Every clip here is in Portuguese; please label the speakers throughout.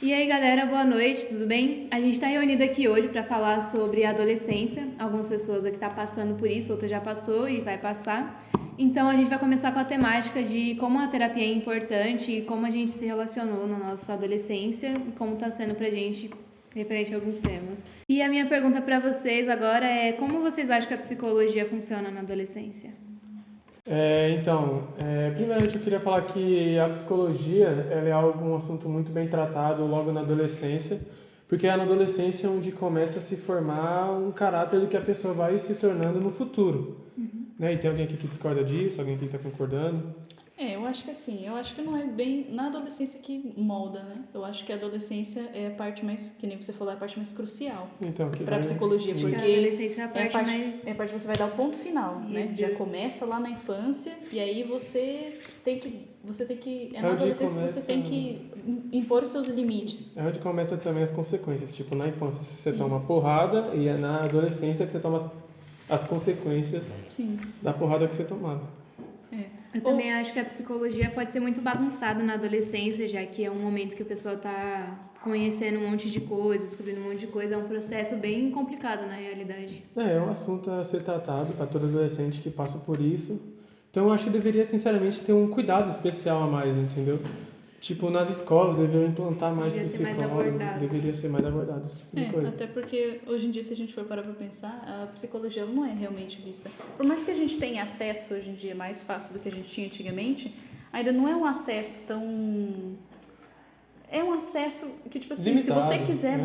Speaker 1: E aí, galera, boa noite, tudo bem? A gente está reunido aqui hoje para falar sobre a adolescência. Algumas pessoas aqui estão passando por isso, outras já passou e vai passar. Então, a gente vai começar com a temática de como a terapia é importante e como a gente se relacionou na nossa adolescência e como está sendo pra gente referente a alguns temas. E a minha pergunta para vocês agora é como vocês acham que a psicologia funciona na adolescência?
Speaker 2: Primeiramente eu queria falar que a psicologia ela é um assunto muito bem tratado logo na adolescência, porque é na adolescência onde começa a se formar um caráter do que a pessoa vai se tornando no futuro. Né? E tem alguém aqui que discorda disso? Alguém aqui que está concordando?
Speaker 3: Eu acho que assim, eu acho que não é bem na adolescência que molda, né? Eu acho que a adolescência é a parte mais, que nem você falou, é a parte mais crucial
Speaker 2: Então,
Speaker 3: para a psicologia,
Speaker 1: Acho que
Speaker 3: porque
Speaker 1: a adolescência é a parte mais...
Speaker 3: é a parte que você vai dar o ponto final, né? Já começa lá na infância e aí é na adolescência que você tem que impor os seus limites.
Speaker 2: É onde começa também as consequências. Tipo, na infância você toma porrada e é na adolescência que você toma as consequências da porrada que você tomava.
Speaker 1: Eu também acho que a psicologia pode ser muito bagunçada na adolescência, já que é um momento que a pessoa está conhecendo um monte de coisas, descobrindo um monte de coisa. É um processo bem complicado na realidade.
Speaker 2: É um assunto a ser tratado para todo adolescente que passa por isso. Então eu acho que deveria, sinceramente, ter um cuidado especial a mais, entendeu? Tipo, nas escolas deveriam implantar mais psicólogos, deveria ser mais abordado esse tipo de coisa.
Speaker 3: Até porque hoje em dia, se a gente for parar para pensar, a psicologia ela não é realmente vista. Por mais que a gente tenha acesso hoje em dia mais fácil do que a gente tinha antigamente, ainda não é um acesso tão... É um acesso que, tipo assim, limitado, se você quiser,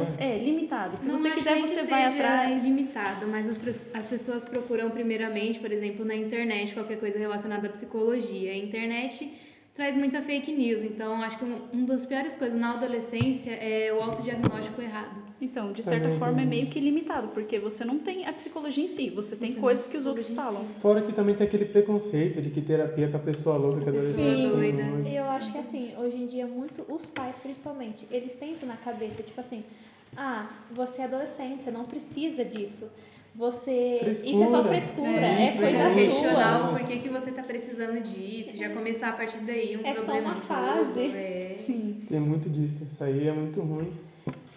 Speaker 3: limitado. Se
Speaker 1: não
Speaker 3: você quiser, você vai atrás.
Speaker 1: Limitado, mas as pessoas procuram primeiramente, por exemplo, na internet, qualquer coisa relacionada à psicologia. A internet traz muita fake news, então acho que uma das piores coisas na adolescência é o autodiagnóstico errado.
Speaker 3: Então, de certa forma, é meio que limitado, porque você não tem a psicologia em si, você tem coisas que os outros falam.
Speaker 2: Fora que também tem aquele preconceito de que terapia é pra pessoa louca, que adolescente
Speaker 4: doida. Eu acho que assim, hoje em dia, muito os pais principalmente, eles têm isso na cabeça, tipo assim, você é adolescente, você não precisa disso. Isso é só frescura, é coisa
Speaker 1: sua. Por que você tá precisando disso? Já começar a partir daí um problema.
Speaker 4: É só uma fase.
Speaker 3: Sim.
Speaker 2: Tem muito disso, isso aí é muito ruim.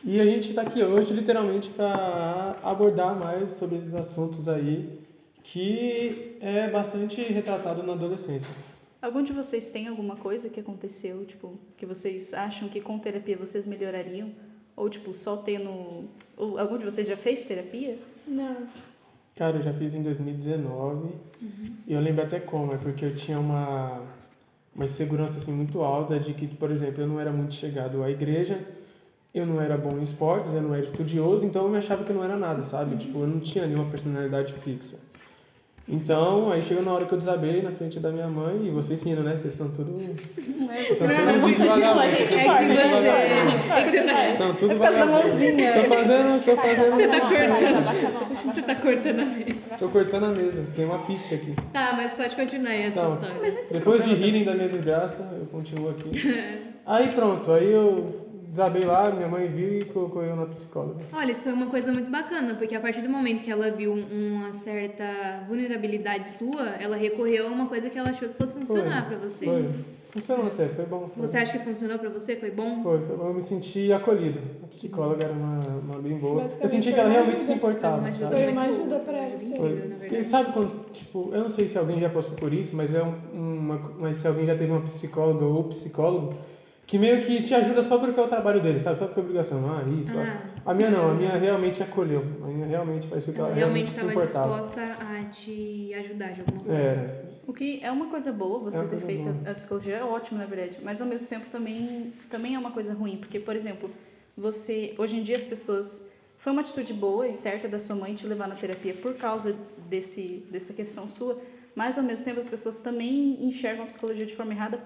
Speaker 2: E a gente está aqui hoje literalmente para abordar mais sobre esses assuntos aí que é bastante retratado na adolescência.
Speaker 3: Algum de vocês tem alguma coisa que aconteceu, tipo, que vocês acham que com terapia vocês melhorariam? Ou, tipo, só tendo... Algum de vocês já fez terapia?
Speaker 4: Não.
Speaker 2: Cara, eu já fiz em 2019 e eu lembro até como, é porque eu tinha uma insegurança assim, muito alta de que, por exemplo, eu não era muito chegado à igreja, eu não era bom em esportes, eu não era estudioso, então eu me achava que eu não era nada, sabe? Tipo, eu não tinha nenhuma personalidade fixa. Então, aí chegou na hora que eu desabei na frente da minha mãe, e vocês rindo, né? Vocês estão tudo... Vocês estão tudo muito vagabundos. São tudo vagabundos. Tô fazendo...
Speaker 1: Você tá cortando a mesa.
Speaker 2: Tô cortando a mesa, tem uma pizza aqui.
Speaker 1: Tá, mas pode continuar aí essa história.
Speaker 2: Depois de rirem da minha desgraça, eu continuo aqui. Aí pronto, aí eu desabei lá, minha mãe viu e colocou eu na psicóloga.
Speaker 1: Olha, isso foi uma coisa muito bacana, porque a partir do momento que ela viu uma certa vulnerabilidade sua, ela recorreu a uma coisa que ela achou que fosse funcionar pra você.
Speaker 2: Funcionou até, foi bom.
Speaker 1: Você acha que funcionou pra você? Foi bom?
Speaker 2: Foi bom, eu me senti acolhido. A psicóloga era uma bem boa. Eu senti que ela realmente se importava, sabe?
Speaker 4: Foi uma ajuda pra você.
Speaker 2: Foi. Sabe quando, tipo, eu não sei se alguém já passou por isso, mas mas se alguém já teve uma psicóloga ou psicólogo, que meio que te ajuda só porque é o trabalho dele, sabe? Só porque é obrigação. A minha não, a minha realmente acolheu. A minha realmente parecia que ela realmente se importava.
Speaker 1: Disposta a te ajudar de alguma forma.
Speaker 3: O que é uma coisa boa, você ter feito a psicologia é ótimo, na verdade, mas ao mesmo tempo também é uma coisa ruim, porque, por exemplo, hoje em dia as pessoas... Foi uma atitude boa e certa da sua mãe te levar na terapia por causa dessa questão sua, mas ao mesmo tempo as pessoas também enxergam a psicologia de forma errada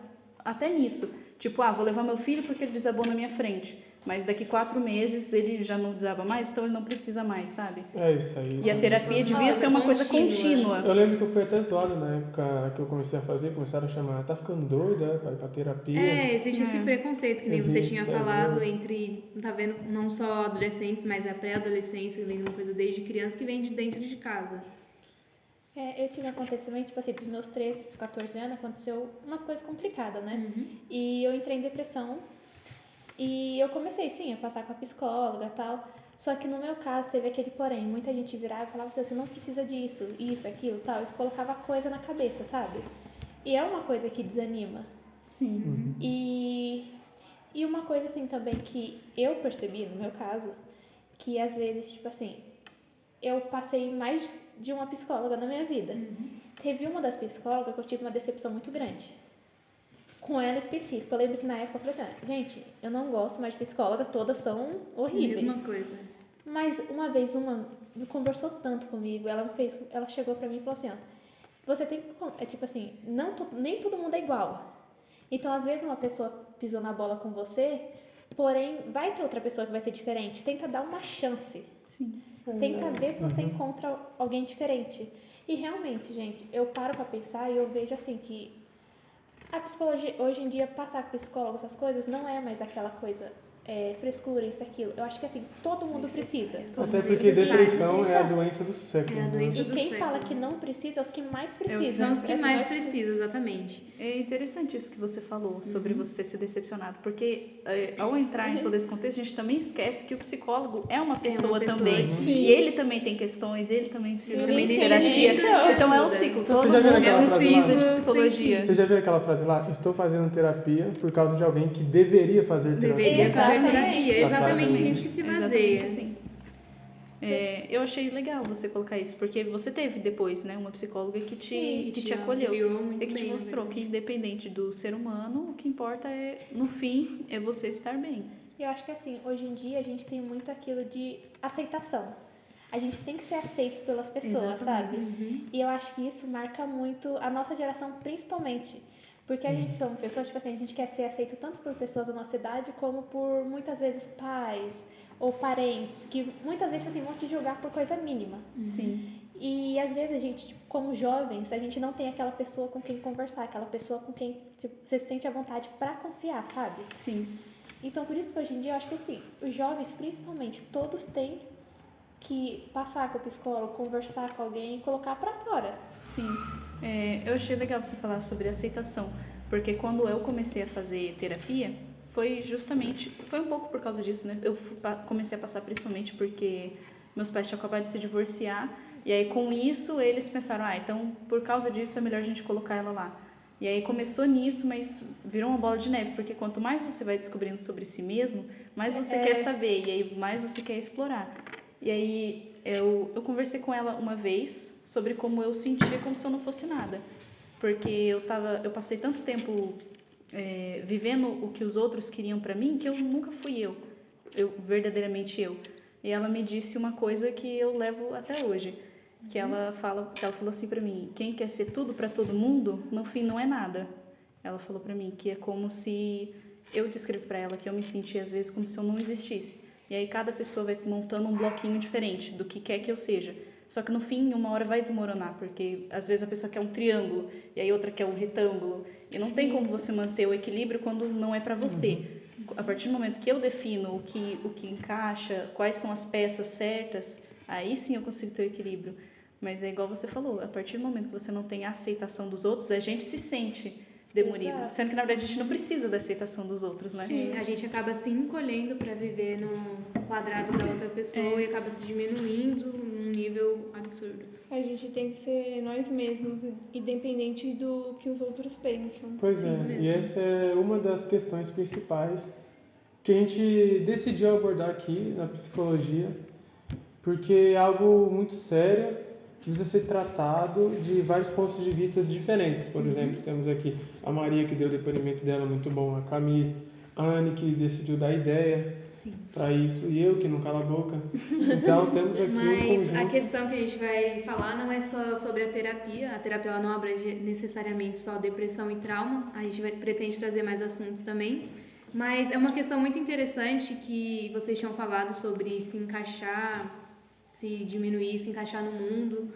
Speaker 3: até nisso. Tipo, vou levar meu filho porque ele desabou na minha frente. Mas daqui 4 meses ele já não desaba mais, então ele não precisa mais, sabe?
Speaker 2: É isso aí.
Speaker 3: E a terapia devia ser uma coisa contínua.
Speaker 2: Eu lembro que eu fui até zoado na época que eu comecei a fazer, começaram a chamar, tá ficando doida pra ir pra terapia.
Speaker 1: Existe esse preconceito que nem você tinha falado entre, tá vendo, não só adolescentes, mas a pré-adolescência, que vem de uma coisa desde criança, que vem de dentro de casa.
Speaker 4: Eu tive um acontecimento, tipo assim, dos meus 13, 14 anos, aconteceu umas coisas complicadas, né? E eu entrei em depressão. E eu comecei, sim, a passar com a psicóloga e tal. Só que no meu caso teve aquele porém. Muita gente virava e falava assim, você não precisa disso, isso, aquilo, tal. E colocava coisa na cabeça, sabe? E é uma coisa que desanima.
Speaker 3: Sim.
Speaker 4: E uma coisa assim também que eu percebi no meu caso, que às vezes, tipo assim, eu passei mais de uma psicóloga na minha vida. Teve uma das psicólogas que eu tive uma decepção muito grande. Com ela específica. Eu lembro que na época eu falei assim, gente, eu não gosto mais de psicóloga, todas são horríveis.
Speaker 1: Mesma coisa.
Speaker 4: Mas uma vez uma me conversou tanto comigo, ela chegou pra mim e falou assim, ó, você tem que, tipo assim, nem todo mundo é igual. Então, às vezes uma pessoa pisou na bola com você, porém vai ter outra pessoa que vai ser diferente. Tenta dar uma chance.
Speaker 3: Sim.
Speaker 4: Tenta ver se você encontra alguém diferente. E realmente, gente, eu paro pra pensar e eu vejo assim que a psicologia, hoje em dia, passar com psicólogo, essas coisas, não é mais aquela coisa, frescura, isso, aquilo. Eu acho que assim, todo mundo precisa.
Speaker 2: Até porque depressão é a doença do século.
Speaker 1: É a doença
Speaker 4: E
Speaker 1: do
Speaker 4: quem
Speaker 1: século.
Speaker 4: fala que não precisa, é os que mais precisam.
Speaker 1: São os que mais precisam, exatamente.
Speaker 3: É interessante isso que você falou sobre você ser decepcionado, porque ao entrar em todo esse contexto, a gente também esquece que o psicólogo é uma pessoa também. E ele também tem questões, ele também precisa de terapia. Então é um ciclo, todo mundo precisa de psicologia.
Speaker 2: Você já viu aquela frase lá? Estou fazendo terapia por causa de alguém que deveria fazer terapia.
Speaker 1: Deveria fazer
Speaker 4: Exatamente.
Speaker 1: terapia. É exatamente nisso que se baseia.
Speaker 3: Assim. Eu achei legal você colocar isso, porque você teve depois, né, uma psicóloga que te acolheu e que te mostrou que independente do ser humano, o que importa no fim, é você estar bem.
Speaker 4: Eu acho que assim, hoje em dia a gente tem muito aquilo de aceitação. A gente tem que ser aceito pelas pessoas, sabe? E eu acho que isso marca muito a nossa geração, principalmente. Porque a gente são pessoas, tipo assim, a gente quer ser aceito tanto por pessoas da nossa idade, como por, muitas vezes, pais ou parentes, que muitas vezes, tipo assim, vão te julgar por coisa mínima.
Speaker 3: Sim.
Speaker 4: E às vezes a gente, tipo, como jovens, a gente não tem aquela pessoa com quem conversar, aquela pessoa com quem tipo, você se sente à vontade pra confiar, sabe?
Speaker 3: Sim.
Speaker 4: Então, por isso que hoje em dia eu acho que assim, os jovens, principalmente, todos têm que passar com o psicólogo, conversar com alguém e colocar pra fora.
Speaker 3: Sim. Eu achei legal você falar sobre aceitação, porque quando eu comecei a fazer terapia, foi um pouco por causa disso, né? Eu comecei a passar principalmente porque meus pais tinham acabado de se divorciar, e aí com isso eles pensaram, então por causa disso é melhor a gente colocar ela lá. E aí começou nisso, mas virou uma bola de neve, porque quanto mais você vai descobrindo sobre si mesmo, mais você quer saber, e aí mais você quer explorar. E aí eu conversei com ela uma vez sobre como eu sentia como se eu não fosse nada. Porque eu passei tanto tempo vivendo o que os outros queriam pra mim, que eu nunca fui eu verdadeiramente eu. E ela me disse uma coisa que eu levo até hoje, que ela falou assim pra mim, quem quer ser tudo pra todo mundo, no fim não é nada. Ela falou pra mim que é como se, eu descrevo pra ela que eu me sentia às vezes como se eu não existisse. E aí cada pessoa vai montando um bloquinho diferente do que quer que eu seja. Só que no fim, uma hora vai desmoronar, porque às vezes a pessoa quer um triângulo e aí outra quer um retângulo. E não tem como você manter o equilíbrio quando não é pra você. A partir do momento que eu defino o que encaixa, quais são as peças certas, aí sim eu consigo ter o equilíbrio. Mas é igual você falou, a partir do momento que você não tem a aceitação dos outros, a gente se sente demolido.
Speaker 4: Exato.
Speaker 3: Sendo que na verdade a gente não precisa da aceitação dos outros, né?
Speaker 1: Sim, a gente acaba se encolhendo para viver no quadrado da outra pessoa e acaba se diminuindo num nível absurdo.
Speaker 5: A gente tem que ser nós mesmos, independente do que os outros pensam.
Speaker 2: Pois é, e essa é uma das questões principais que a gente decidiu abordar aqui na psicologia, porque é algo muito sério que precisa ser tratado de vários pontos de vista diferentes. Por exemplo, temos aqui a Maria, que deu o depoimento dela muito bom, a Camille, a Anne, que decidiu dar ideia para isso, e eu, que não cala a boca. Então, temos aqui um conjunto.
Speaker 1: Mas a questão que a gente vai falar não é só sobre a terapia ela não abrange necessariamente só depressão e trauma, a gente pretende trazer mais assuntos também. Mas é uma questão muito interessante que vocês tinham falado sobre se encaixar, se diminuir, se encaixar no mundo,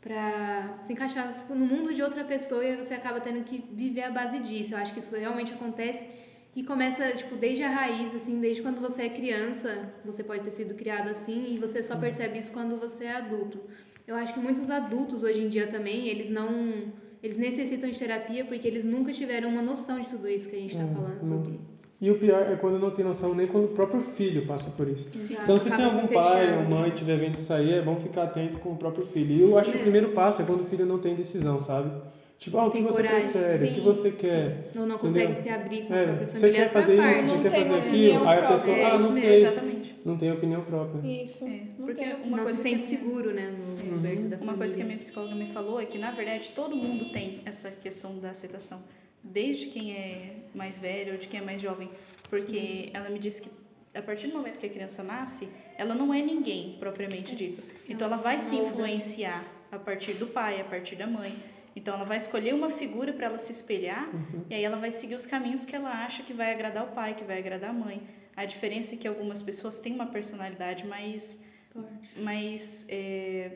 Speaker 1: pra se encaixar tipo, no mundo de outra pessoa, e você acaba tendo que viver à base disso. Eu acho que isso realmente acontece e começa tipo, desde a raiz, assim, desde quando você é criança, você pode ter sido criado assim, e você só percebe isso quando você é adulto. Eu acho que muitos adultos hoje em dia também, eles necessitam de terapia porque eles nunca tiveram uma noção de tudo isso que a gente está falando sobre.
Speaker 2: E o pior é quando não tem noção nem quando o próprio filho passa por isso.
Speaker 1: Exato.
Speaker 2: Então, se tem
Speaker 1: Acaba
Speaker 2: algum
Speaker 1: se
Speaker 2: pai
Speaker 1: fechando.
Speaker 2: ou mãe tiver vendo isso aí, é bom ficar atento com o próprio filho. E eu acho que o
Speaker 1: mesmo.
Speaker 2: primeiro passo é quando o filho não tem decisão, sabe? Tipo, o que
Speaker 1: Tem
Speaker 2: você
Speaker 1: coragem.
Speaker 2: prefere, o que
Speaker 3: Sim,
Speaker 2: você quer.
Speaker 1: Ou não consegue
Speaker 2: Entendeu?
Speaker 1: se abrir com a própria
Speaker 2: Você
Speaker 1: família.
Speaker 2: quer fazer
Speaker 1: faz
Speaker 2: isso,
Speaker 1: parte.
Speaker 2: você
Speaker 5: Não
Speaker 2: quer
Speaker 5: tem
Speaker 2: fazer
Speaker 5: uma
Speaker 2: aquilo,
Speaker 5: opinião
Speaker 2: aí a
Speaker 5: própria.
Speaker 2: pessoa,
Speaker 1: É,
Speaker 2: não
Speaker 1: isso mesmo,
Speaker 2: sei,
Speaker 3: Exatamente.
Speaker 2: não tem opinião própria.
Speaker 5: Isso. Não
Speaker 3: Porque
Speaker 5: tem.
Speaker 3: uma
Speaker 1: Não
Speaker 3: coisa
Speaker 1: se
Speaker 3: que
Speaker 1: sente seguro, né, no berço da
Speaker 3: Uma coisa que a
Speaker 1: família.
Speaker 3: minha psicóloga me falou é que, na verdade, todo mundo tem essa questão da aceitação, desde quem é mais velho ou de quem é mais jovem, porque ela me disse que a partir do momento que a criança nasce, ela não é ninguém, propriamente dito. Então, ela vai se influenciar a partir do pai, a partir da mãe. Então, ela vai escolher uma figura para ela se espelhar e aí ela vai seguir os caminhos que ela acha que vai agradar o pai, que vai agradar a mãe. A diferença é que algumas pessoas têm uma personalidade mais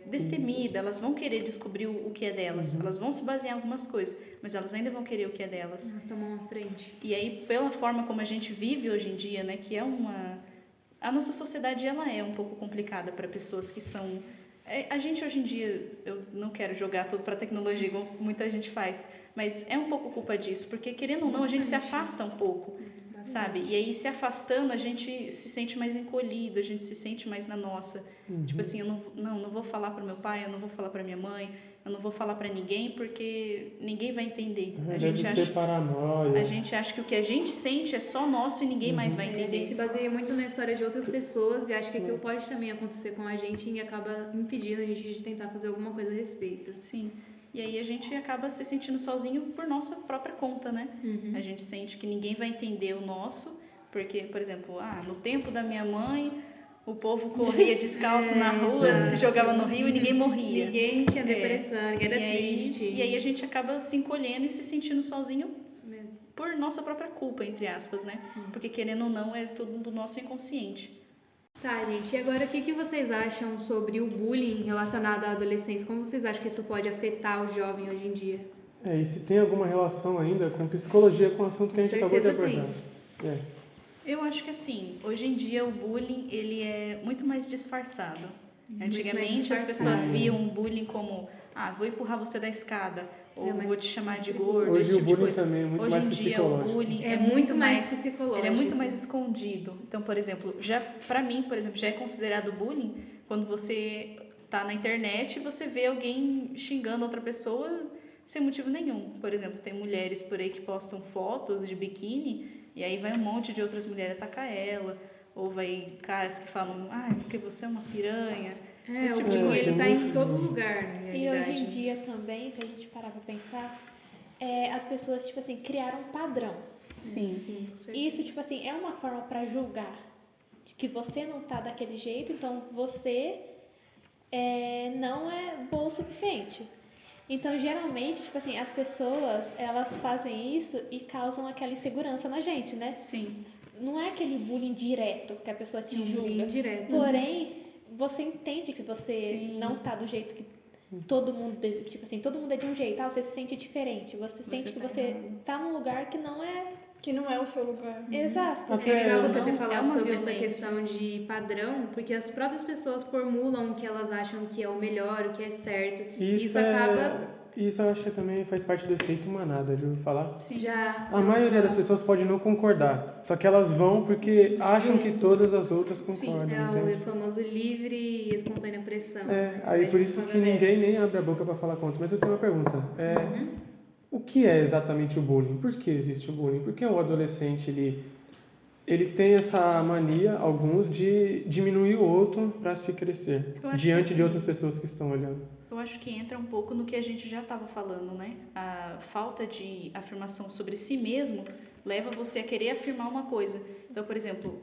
Speaker 3: destemida, elas vão querer descobrir o que é delas, elas vão se basear em algumas coisas, mas elas ainda vão querer o que é delas.
Speaker 1: Elas tomam à frente.
Speaker 3: E aí, pela forma como a gente vive hoje em dia, né, que é a nossa sociedade, ela é um pouco complicada para pessoas que são... A gente hoje em dia, eu não quero jogar tudo para tecnologia, como muita gente faz, mas é um pouco culpa disso, porque querendo ou não, a gente se afasta um pouco, sabe? E aí, se afastando, a gente se sente mais encolhido, a gente se sente mais na nossa. Tipo assim, eu não vou falar para meu pai, eu não vou falar para minha mãe, eu não vou falar para ninguém, porque ninguém vai entender.
Speaker 2: Deve ser paranoia.
Speaker 3: A gente acha que o que a gente sente é só nosso e ninguém mais vai
Speaker 1: A
Speaker 3: entender.
Speaker 1: gente se baseia muito na história de outras pessoas e acha que aquilo pode também acontecer com a gente e acaba impedindo a gente de tentar fazer alguma coisa a respeito.
Speaker 3: Sim. E aí a gente acaba se sentindo sozinho por nossa própria conta, né? A gente sente que ninguém vai entender o nosso, porque, por exemplo, no tempo da minha mãe, o povo corria descalço na rua, se jogava no rio e ninguém morria.
Speaker 1: Ninguém tinha depressão, ninguém era triste.
Speaker 3: E aí a gente acaba se encolhendo e se sentindo sozinho
Speaker 1: Isso mesmo.
Speaker 3: por nossa própria culpa, entre aspas, né? Porque querendo ou não, é tudo do nosso inconsciente.
Speaker 1: Tá, gente, e agora o que vocês acham sobre o bullying relacionado à adolescência? Como vocês acham que isso pode afetar o jovem hoje em dia?
Speaker 2: E se tem alguma relação ainda com psicologia, com o assunto que a gente acabou de abordar?
Speaker 3: Eu acho que assim, hoje em dia o bullying, ele é muito mais disfarçado. Antigamente as pessoas viam o bullying como, vou empurrar você da escada, ou vou te chamar de gordo.
Speaker 2: Hoje o
Speaker 3: tipo
Speaker 2: bullying também é muito mais psicológico.
Speaker 3: O bullying
Speaker 1: é muito mais psicológico.
Speaker 3: Ele é muito mais escondido. Então, por exemplo, pra mim, já é considerado bullying quando você tá na internet e você vê alguém xingando outra pessoa sem motivo nenhum. Por exemplo, tem mulheres por aí que postam fotos de biquíni e aí vai um monte de outras mulheres atacar ela, ou vai caras que falam, porque você é uma piranha.
Speaker 1: O bullying, ele tá em todo lugar, na realidade.
Speaker 4: E hoje em dia também, se a gente parar pra pensar, as pessoas, tipo assim, criaram um padrão.
Speaker 3: Sim.
Speaker 4: Isso, tipo assim, é uma forma pra julgar que você não tá daquele jeito, então você não é bom o suficiente. Então, geralmente, tipo assim, as pessoas, elas fazem isso e causam aquela insegurança na gente, né?
Speaker 3: Sim.
Speaker 4: Não é aquele bullying direto que a pessoa te julga.
Speaker 1: Bullying indireto.
Speaker 4: Porém, você entende que você não tá do jeito que todo mundo, tipo assim, todo mundo é de um jeito, você se sente diferente, você sente que você tá num lugar que não é
Speaker 5: o seu lugar.
Speaker 4: Exato.
Speaker 1: É legal você ter falado
Speaker 3: uma
Speaker 1: sobre essa
Speaker 3: violência.
Speaker 1: questão de padrão, porque as próprias pessoas formulam o que elas acham que é o melhor, o que é certo. Isso acaba...
Speaker 2: Isso eu acho que também faz parte do efeito manada, já ouviu falar?
Speaker 3: Sim.
Speaker 1: Já...
Speaker 2: A maioria das pessoas pode não concordar, só que elas vão porque acham que todas as outras concordam.
Speaker 1: É o famoso livre e espontânea pressão.
Speaker 2: Aí por isso que ninguém nem abre a boca para falar contra. Mas eu tenho uma pergunta. O que é exatamente o bullying? Por que existe o bullying? Por que o adolescente ele tem essa mania, alguns, de diminuir o outro para se crescer diante de outras pessoas que estão olhando?
Speaker 3: Eu acho que entra um pouco no que a gente já estava falando, né? A falta de afirmação sobre si mesmo leva você a querer afirmar uma coisa. Então, por exemplo,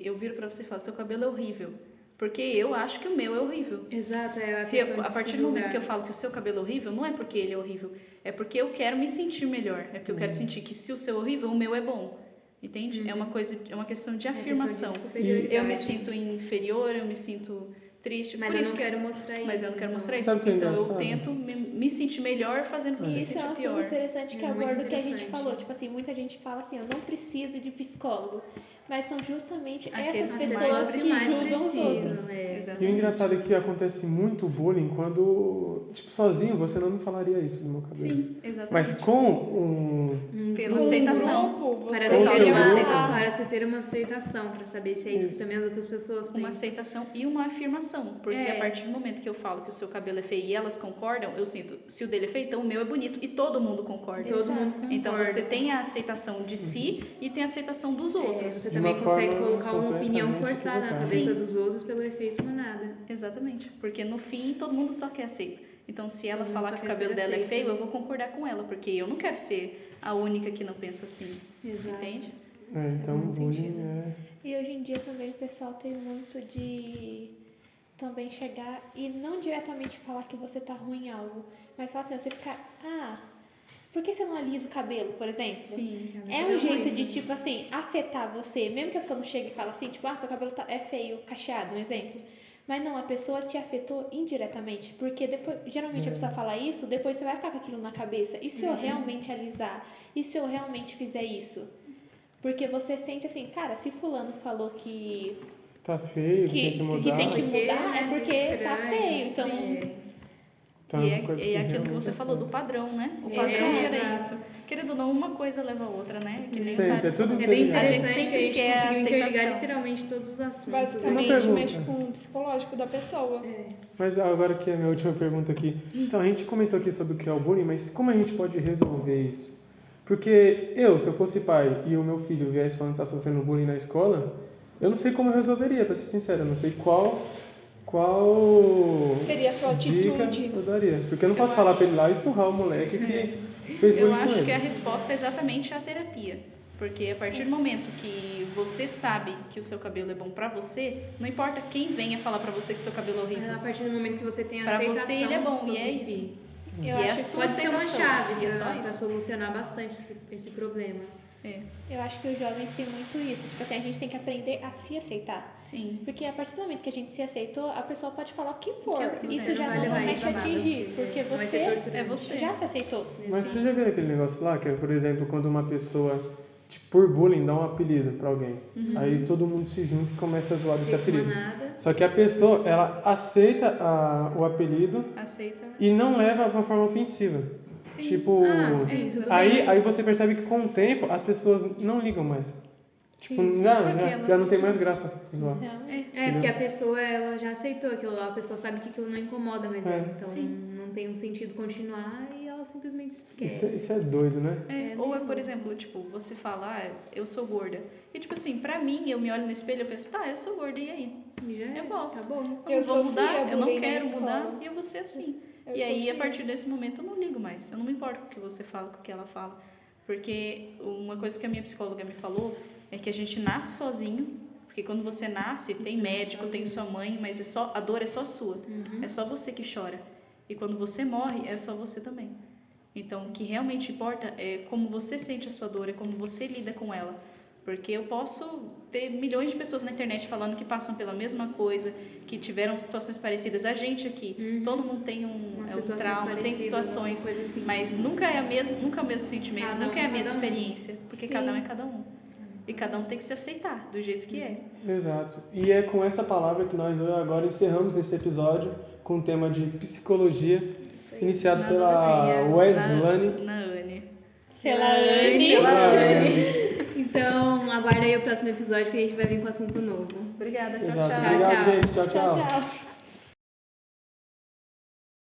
Speaker 3: eu viro para você e falo, seu cabelo é horrível. Porque eu acho que o meu é horrível.
Speaker 1: Exato,
Speaker 3: a partir do momento que eu falo que o seu cabelo é horrível, não é porque ele é horrível, é porque eu quero me sentir melhor. É porque eu quero sentir que se o seu é horrível, o meu é bom. Entende? É uma questão de afirmação. Eu me sinto inferior, eu me sinto triste.
Speaker 1: Mas eu não quero mostrar isso.
Speaker 3: Mas eu não quero mostrar isso.
Speaker 2: Sabe o que é
Speaker 3: então eu
Speaker 2: engraçado?
Speaker 3: tento me sentir melhor fazendo você se
Speaker 4: Isso é um
Speaker 3: sentir pior.
Speaker 4: assunto interessante que
Speaker 1: É muito
Speaker 4: aborda o que a gente
Speaker 1: interessante.
Speaker 4: falou. Tipo assim, muita gente fala assim, eu não preciso de psicólogo. mas são justamente
Speaker 3: Aqueles
Speaker 4: essas
Speaker 3: que
Speaker 4: pessoas que
Speaker 1: mais
Speaker 4: julgam os outros.
Speaker 1: precisam. É.
Speaker 2: E o engraçado é que acontece muito bullying quando, tipo, sozinho você não me falaria isso do meu cabelo.
Speaker 3: Sim, exatamente.
Speaker 2: Mas com
Speaker 3: Pela
Speaker 5: Com um
Speaker 3: aceitação.
Speaker 5: grupo, você
Speaker 1: Para
Speaker 2: Ou
Speaker 1: se ter
Speaker 2: seu
Speaker 1: uma
Speaker 2: grupo.
Speaker 1: aceitação, para se ter uma aceitação, para saber se é isso que também as outras pessoas
Speaker 3: Uma
Speaker 1: pensam.
Speaker 3: aceitação e uma afirmação. Porque
Speaker 1: É.
Speaker 3: a partir do momento que eu falo que o seu cabelo é feio e elas concordam, eu sinto, se o dele é feio, então o meu é bonito. E todo mundo concorda.
Speaker 1: Todo mundo concorda.
Speaker 3: Então você tem a aceitação de si e tem a aceitação dos outros.
Speaker 1: Você
Speaker 2: De
Speaker 1: também
Speaker 2: uma
Speaker 1: consegue
Speaker 2: forma
Speaker 1: colocar uma opinião
Speaker 2: completamente
Speaker 1: forçada na
Speaker 2: equivocada.
Speaker 1: cabeça
Speaker 3: Sim.
Speaker 1: dos outros pelo efeito manada.
Speaker 3: Exatamente. Porque no fim todo mundo só quer aceito. Então se ela
Speaker 1: Todo mundo
Speaker 3: falar
Speaker 1: só
Speaker 3: que o
Speaker 1: quer
Speaker 3: cabelo
Speaker 1: ser
Speaker 3: dela é
Speaker 1: aceito.
Speaker 3: feio, eu vou concordar com ela. Porque eu não quero ser a única que não pensa assim.
Speaker 1: Exato.
Speaker 3: Entende?
Speaker 2: Então
Speaker 1: muito
Speaker 2: bullying
Speaker 1: sentido.
Speaker 4: E hoje em dia também o pessoal tem muito de também chegar e não diretamente falar que você tá ruim em algo, mas falar assim, você ficar, por que você não alisa o cabelo, por exemplo?
Speaker 3: Sim.
Speaker 4: É um jeito de, tipo assim, afetar você, mesmo que a pessoa não chegue e fale assim, tipo, seu cabelo é feio, cacheado, um exemplo. Mas não, a pessoa te afetou indiretamente, porque depois, geralmente a pessoa fala isso, depois você vai ficar com aquilo na cabeça. E se eu realmente alisar? E se eu realmente fizer isso? Porque você sente assim, cara, se fulano falou que
Speaker 2: tá feio, que tem que mudar.
Speaker 4: tem que
Speaker 1: Porque,
Speaker 4: mudar, é
Speaker 1: né,
Speaker 4: porque
Speaker 1: estranho.
Speaker 4: tá feio. Então,
Speaker 1: Sim.
Speaker 2: Então,
Speaker 3: E
Speaker 2: uma coisa
Speaker 3: é aquilo que
Speaker 2: realmente
Speaker 3: você
Speaker 2: é
Speaker 3: falou
Speaker 2: feio.
Speaker 3: do padrão, né? O
Speaker 1: É,
Speaker 3: padrão gera
Speaker 1: exato.
Speaker 3: isso. Querendo ou não, uma coisa leva a outra, né? Que nem o
Speaker 2: Sempre,
Speaker 3: Thales
Speaker 2: é tudo
Speaker 3: falou.
Speaker 1: É bem
Speaker 2: interligado.
Speaker 3: A gente
Speaker 1: interessante que a
Speaker 3: sempre
Speaker 1: gente
Speaker 3: quer a
Speaker 1: conseguiu interligar
Speaker 3: aceitação.
Speaker 1: literalmente todos os assuntos.
Speaker 2: Uma
Speaker 5: Basicamente,
Speaker 2: pergunta.
Speaker 5: mexe com o psicológico da pessoa.
Speaker 2: Mas agora que é a minha última pergunta aqui. Então, a gente comentou aqui sobre o que é o bullying, mas como a gente pode resolver isso? Porque se eu fosse pai e o meu filho viesse falando que tá sofrendo bullying na escola, eu não sei como eu resolveria, pra ser sincero. Eu não sei qual
Speaker 5: Seria a sua
Speaker 2: dica
Speaker 5: atitude.
Speaker 2: eu daria. Porque eu não posso falar pra ele lá e surrar o moleque que fez
Speaker 3: Eu
Speaker 2: bullying com
Speaker 3: acho que a
Speaker 2: ele.
Speaker 3: resposta é exatamente a terapia. Porque a partir do momento que você sabe que o seu cabelo é bom pra você, não importa quem venha falar pra você que seu cabelo é horrível.
Speaker 1: A partir do momento que você tem a
Speaker 3: Pra
Speaker 1: aceitação
Speaker 3: você ele é bom,
Speaker 1: sobre
Speaker 3: e é
Speaker 1: si.
Speaker 3: isso.
Speaker 4: eu
Speaker 3: E é a
Speaker 4: acho,
Speaker 3: sua
Speaker 1: Pode ser uma
Speaker 3: aceitação,
Speaker 1: chave
Speaker 3: e é só
Speaker 1: para
Speaker 3: isso.
Speaker 1: solucionar bastante esse problema.
Speaker 4: eu acho que os jovens têm muito isso. Tipo assim, a gente tem que aprender a se aceitar.
Speaker 3: Sim.
Speaker 4: Porque a partir do momento que a gente se aceitou, a pessoa pode falar o que for.
Speaker 3: quiser,
Speaker 4: Isso já
Speaker 1: vai
Speaker 4: não
Speaker 1: levar
Speaker 4: vai
Speaker 1: isso
Speaker 4: te
Speaker 1: a nada,
Speaker 4: atingir,
Speaker 1: assim,
Speaker 4: porque
Speaker 1: não vai ser
Speaker 4: você
Speaker 1: torturante.
Speaker 3: É você.
Speaker 4: já se aceitou.
Speaker 2: Mas você já viu aquele negócio lá, que é, por exemplo, quando uma pessoa, tipo, por bullying, dá um apelido pra alguém. Aí todo mundo se junta e começa a zoar desse apelido.
Speaker 1: Manada.
Speaker 2: Só que a pessoa, ela aceita o apelido
Speaker 3: Aceita.
Speaker 2: e não leva de uma forma ofensiva.
Speaker 3: Sim.
Speaker 2: Tipo,
Speaker 1: Sim, tudo
Speaker 2: aí
Speaker 1: bem.
Speaker 2: você percebe que com o tempo as pessoas não ligam mais. Tipo,
Speaker 1: Sim,
Speaker 3: porque
Speaker 2: já não tem mais graça zoar.
Speaker 4: Realmente.
Speaker 1: É, porque a pessoa ela já aceitou aquilo lá, a pessoa sabe que aquilo não incomoda mais ela. Então
Speaker 3: Sim.
Speaker 1: não tem um sentido continuar e ela simplesmente esquece.
Speaker 2: Isso é doido, né?
Speaker 3: Ou por exemplo, tipo, você fala, eu sou gorda. E tipo assim, pra mim, eu me olho no espelho e penso, eu sou gorda, e aí?
Speaker 1: E já
Speaker 3: Eu gosto.
Speaker 1: Acabou.
Speaker 3: Eu não vou
Speaker 5: sofria
Speaker 3: mudar, eu não
Speaker 5: bullying na
Speaker 3: quero
Speaker 5: escola.
Speaker 3: mudar, e eu vou ser assim.
Speaker 5: Eu
Speaker 3: E aí, a
Speaker 5: sofria.
Speaker 3: partir desse momento, eu não ligo mais. Eu não me importo com o que você fala, com o que ela fala. Porque uma coisa que a minha psicóloga me falou é que a gente nasce sozinho. Porque quando você nasce, tem médico, tem sua mãe, mas a dor é só sua. É só você que chora. E quando você morre, é só você também. Então, o que realmente importa é como você sente a sua dor, é como você lida com ela. Porque eu posso ter milhões de pessoas na internet falando que passam pela mesma coisa, que tiveram situações parecidas. A gente aqui, todo mundo tem um trauma, tem situações,
Speaker 1: assim.
Speaker 3: mas nunca é o mesmo sentimento,
Speaker 1: Cada
Speaker 3: nunca é a
Speaker 1: um,
Speaker 3: mesma
Speaker 1: cada um.
Speaker 3: experiência, porque cada um é cada um. E cada um tem que se aceitar do jeito que é.
Speaker 2: Exato. E é com essa palavra que nós agora encerramos esse episódio com o tema de psicologia, iniciado pela Weslane.
Speaker 3: Na Anne.
Speaker 4: Pela Anne.
Speaker 1: Então, aguarda aí o próximo episódio que a gente vai vir com assunto novo.
Speaker 3: Obrigada, tchau,
Speaker 2: Exato.
Speaker 3: tchau.
Speaker 2: Obrigado,
Speaker 1: Tchau, tchau.
Speaker 2: gente. Tchau,
Speaker 4: Tchau, tchau.